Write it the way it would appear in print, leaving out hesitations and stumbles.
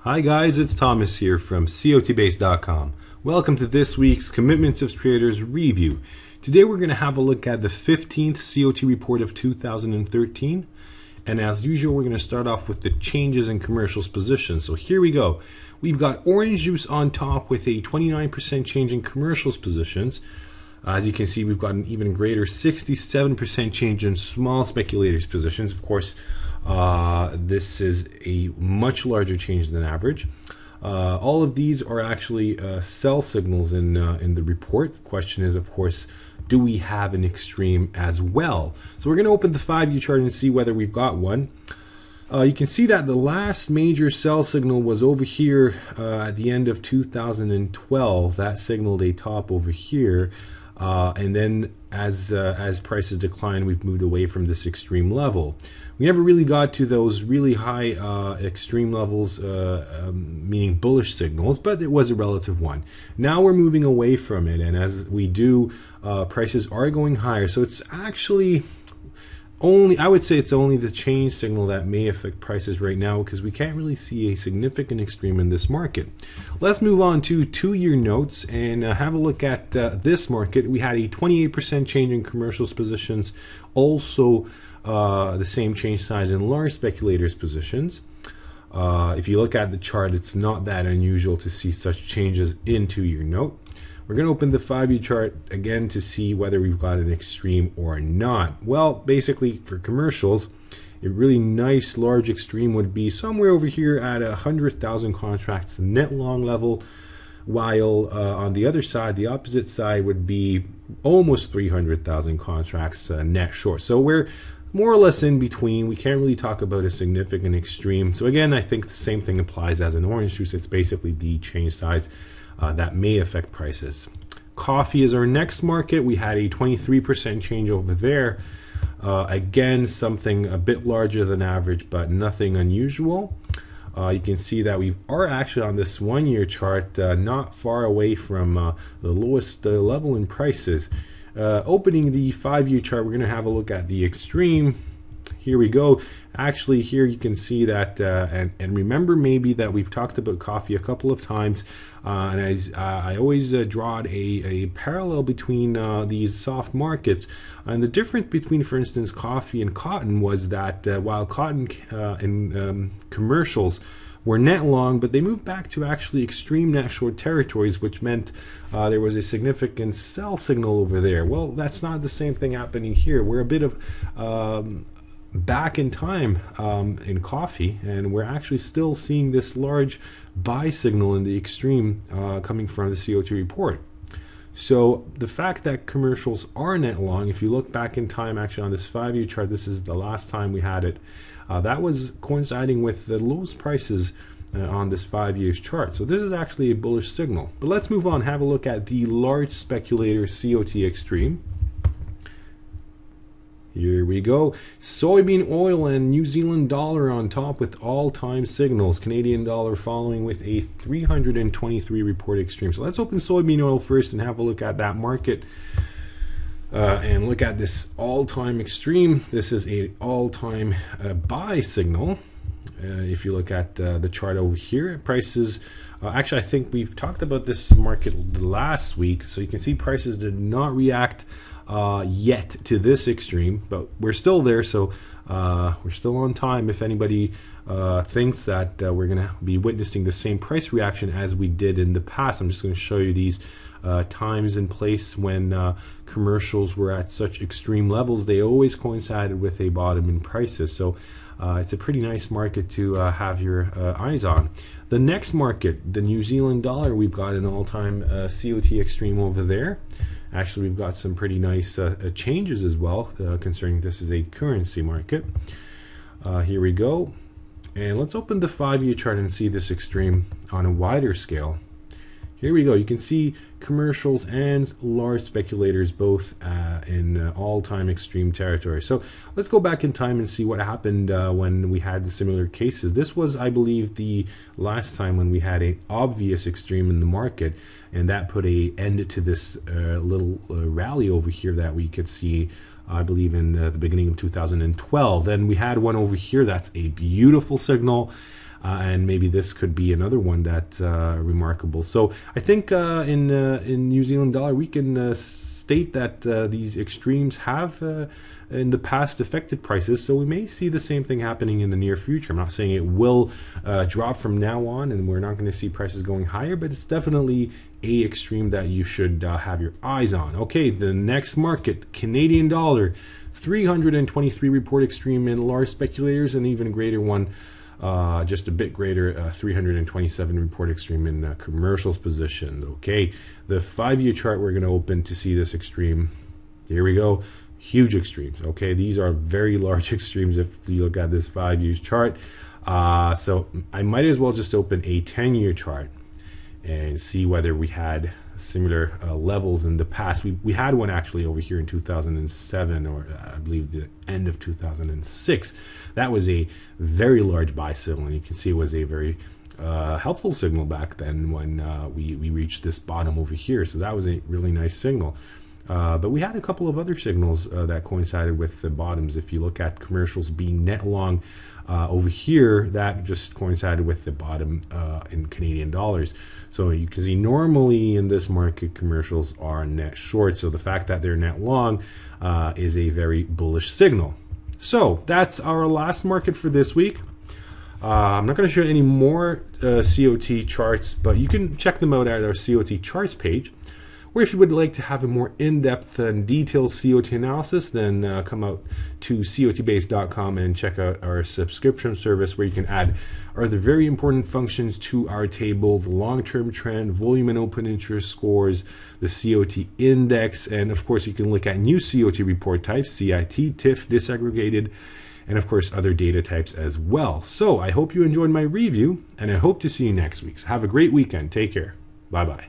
Hi guys, it's Thomas here from COTbase.com. Welcome to this week's Commitments of Traders review. Today we're going to have a look at the 15th COT report of 2013. And as usual, we're going to start off with the changes in commercials position. So here we go. We've got orange juice on top with a 29% change in commercials positions. As you can see, we've got an even greater 67% change in small speculators positions. Of course, this is a much larger change than average. All of these are actually sell signals in the report. The question is, of course, do we have an extreme as well? So we're going to open the 5-year chart and see whether we've got one. You can see that the last major sell signal was over here at the end of 2012. That signaled a top over here. And then as prices decline, we've moved away from this extreme level. We never really got to those really high extreme levels, meaning bullish signals, but it was a relative one. Now we're moving away from it, and as we do, prices are going higher. So it's actually only, I would say it's only the change signal that may affect prices right now, because we can't really see a significant extreme in this market. Let's move on to 2-year notes and have a look at this market. We had a 28% change in commercials positions, also the same change size in large speculators positions. If you look at the chart, it's not that unusual to see such changes in 2-year note. We're going to open the 5-year chart again to see whether we've got an extreme or not. Well, basically for commercials, a really nice large extreme would be somewhere over here at 100,000 contracts net long level, while on the other side, the opposite side, would be almost 300,000 contracts net short. So we're more or less in between. We can't really talk about a significant extreme. So again, I think the same thing applies as an orange juice. It's basically the change size that may affect prices. Coffee is our next market. We had a 23% change over there. Again, something a bit larger than average, but nothing unusual. You can see that we are actually on this 1-year chart not far away from the lowest level in prices. Opening the 5-year chart, we're going to have a look at the extreme. Here we go. Actually, here you can see that, and remember maybe that we've talked about coffee a couple of times, and as I always draw a parallel between these soft markets. And the difference between, for instance, coffee and cotton was that while cotton and commercials were net long, but they moved back to actually extreme net short territories, which meant there was a significant sell signal over there. Well, that's not the same thing happening here. We're a bit of back in time in coffee, and we're actually still seeing this large buy signal in the extreme coming from the COT report. So the fact that commercials are net long, if you look back in time, actually on this 5-year chart, this is the last time we had it, that was coinciding with the lowest prices on this 5-year chart. So this is actually a bullish signal. But let's move on, have a look at the large speculator COT extreme. Here we go. Soybean oil and New Zealand dollar on top with all-time signals. Canadian dollar following with a 323 report extreme. So let's open soybean oil first and have a look at that market. And look at this all-time extreme. This is a all-time buy signal. If you look at the chart over here, prices, actually I think we've talked about this market last week. So you can see prices did not react yet to this extreme, but we're still there, so we're still on time. If anybody thinks that we're going to be witnessing the same price reaction as we did in the past, I'm just going to show you these times and place when commercials were at such extreme levels. They always coincided with a bottom in prices, so it's a pretty nice market to have your eyes on. The next market, the New Zealand dollar, we've got an all-time COT extreme over there. Actually, we've got some pretty nice changes as well, concerning this is a currency market. Here we go. And let's open the 5-year chart and see this extreme on a wider scale. Here we go. You can see commercials and large speculators both in all-time extreme territory. So let's go back in time and see what happened when we had the similar cases. This was, I believe, the last time when we had an obvious extreme in the market, and that put an end to this little rally over here that we could see, I believe, in the beginning of 2012. Then we had one over here. That's a beautiful signal. and maybe this could be another one that's remarkable. So I think in New Zealand dollar, we can state that these extremes have in the past affected prices, so we may see the same thing happening in the near future. I'm not saying it will drop from now on and we're not going to see prices going higher, but it's definitely a extreme that you should have your eyes on. Okay, the next market, Canadian dollar, 323 report extreme in large speculators, and even greater one, just a bit greater, 327 report extreme in commercials positions. Okay, the 5-year chart we're going to open to see this extreme. Here we go. Huge extremes. Okay, these are very large extremes if you look at this 5-year chart. So I might as well just open a 10-year chart and see whether we had similar levels in the past. We had one actually over here in 2007, or I believe the end of 2006. That was a very large buy signal, and you can see it was a very helpful signal back then when we reached this bottom over here. So that was a really nice signal. But we had a couple of other signals that coincided with the bottoms. If you look at commercials being net long over here, that just coincided with the bottom in Canadian dollars. So you can see normally in this market, commercials are net short. So the fact that they're net long is a very bullish signal. So that's our last market for this week. I'm not going to show any more COT charts, but you can check them out at our COT charts page. Or if you would like to have a more in-depth and detailed COT analysis, then come out to cotbase.com and check out our subscription service, where you can add other very important functions to our table: the long-term trend, volume and open interest scores, the COT index, and of course you can look at new COT report types, CIT, TIF, disaggregated, and of course other data types as well. So I hope you enjoyed my review, and I hope to see you next week. So have a great weekend. Take care. Bye-bye.